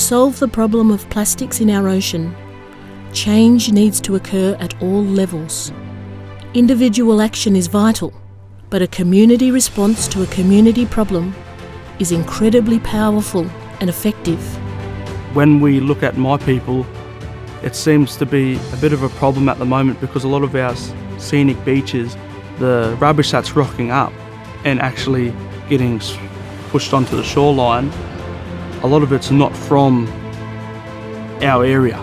solve the problem of plastics in our ocean, change needs to occur at all levels. Individual action is vital, but a community response to a community problem is incredibly powerful and effective. When we look at my people, it seems to be a bit of a problem at the moment because a lot of our scenic beaches, the rubbish that's rocking up and actually getting pushed onto the shoreline, a lot of it's not from our area.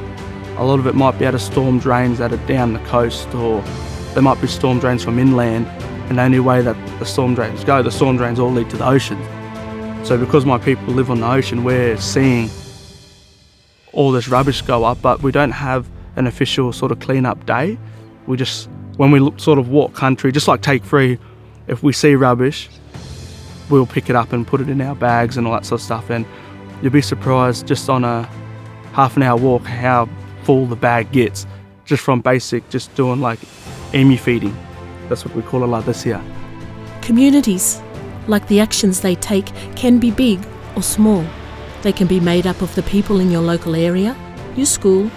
A lot of it might be out of storm drains that are down the coast, or there might be storm drains from inland, and the only way that the storm drains all lead to the ocean. So because my people live on the ocean, we're seeing all this rubbish go up, but we don't have an official sort of clean-up day. We just, when we walk country, just like Take Free, if we see rubbish, we'll pick it up and put it in our bags and all that sort of stuff. And you'll be surprised just on a half an hour walk how full the bag gets, just from basic, just doing like emu feeding. That's what we call it like this here. Communities, like the actions they take, can be big or small. They can be made up of the people in your local area, your school,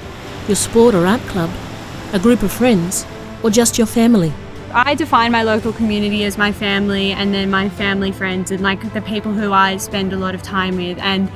your sport or art club, a group of friends, or just your family. I define my local community as my family, and then my family friends and like the people who I spend a lot of time with. And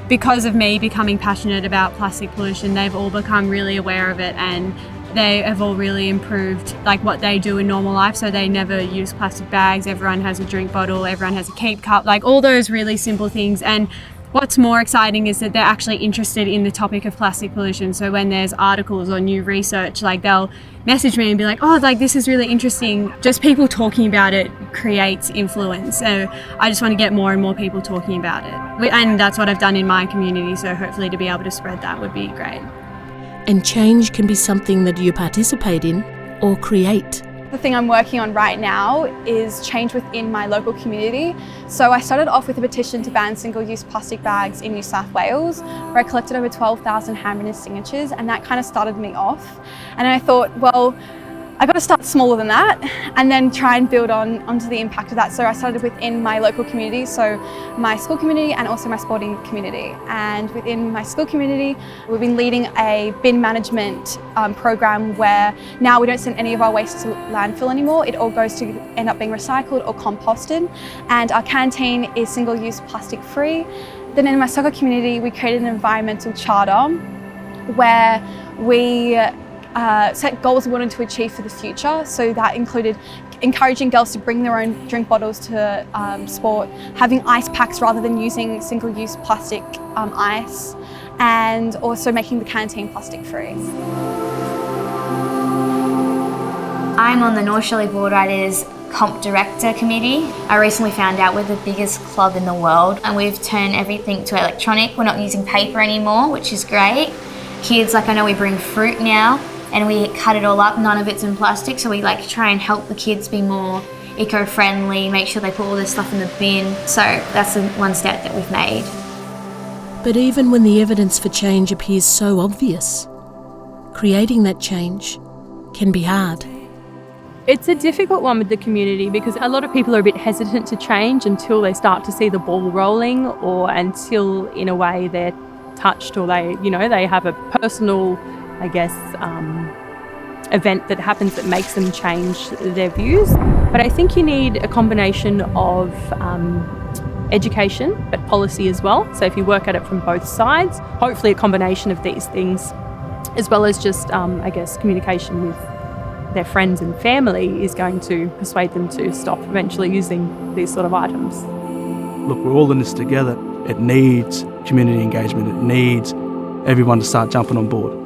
because of me becoming passionate about plastic pollution, they've all become really aware of it, and they have all really improved like what they do in normal life. So they never use plastic bags, everyone has a drink bottle, everyone has a keep cup, like all those really simple things. And what's more exciting is that they're actually interested in the topic of plastic pollution. So when there's articles or new research, like they'll message me and be like, oh, like this is really interesting. Just people talking about it creates influence. So I just want to get more and more people talking about it. And that's what I've done in my community. So hopefully to be able to spread that would be great. And change can be something that you participate in or create. The thing I'm working on right now is change within my local community. So I started off with a petition to ban single-use plastic bags in New South Wales, where I collected over 12,000 handwritten signatures, and that kind of started me off. And I thought, well, I got to start smaller than that and then try and build onto the impact of that. So I started within my local community, so my school community and also my sporting community. And within my school community, we've been leading a bin management program where now we don't send any of our waste to landfill anymore. It all goes to end up being recycled or composted. And our canteen is single-use plastic free. Then in my soccer community, we created an environmental charter where we set goals we wanted to achieve for the future. So that included encouraging girls to bring their own drink bottles to sport, having ice packs rather than using single-use plastic ice, and also making the canteen plastic free. I'm on the North Shirley Board Riders Comp Director Committee. I recently found out we're the biggest club in the world, and we've turned everything to electronic. We're not using paper anymore, which is great. Kids, like I know we bring fruit now, and we cut it all up, none of it's in plastic, so we like try and help the kids be more eco-friendly, make sure they put all their stuff in the bin. So that's the one step that we've made. But even when the evidence for change appears so obvious, creating that change can be hard. It's a difficult one with the community because a lot of people are a bit hesitant to change until they start to see the ball rolling, or until in a way they're touched, or they have a personal, I guess, event that happens that makes them change their views. But I think you need a combination of education, but policy as well. So if you work at it from both sides, hopefully a combination of these things, as well as just, I guess, communication with their friends and family is going to persuade them to stop eventually using these sort of items. Look, we're all in this together. It needs community engagement. It needs everyone to start jumping on board.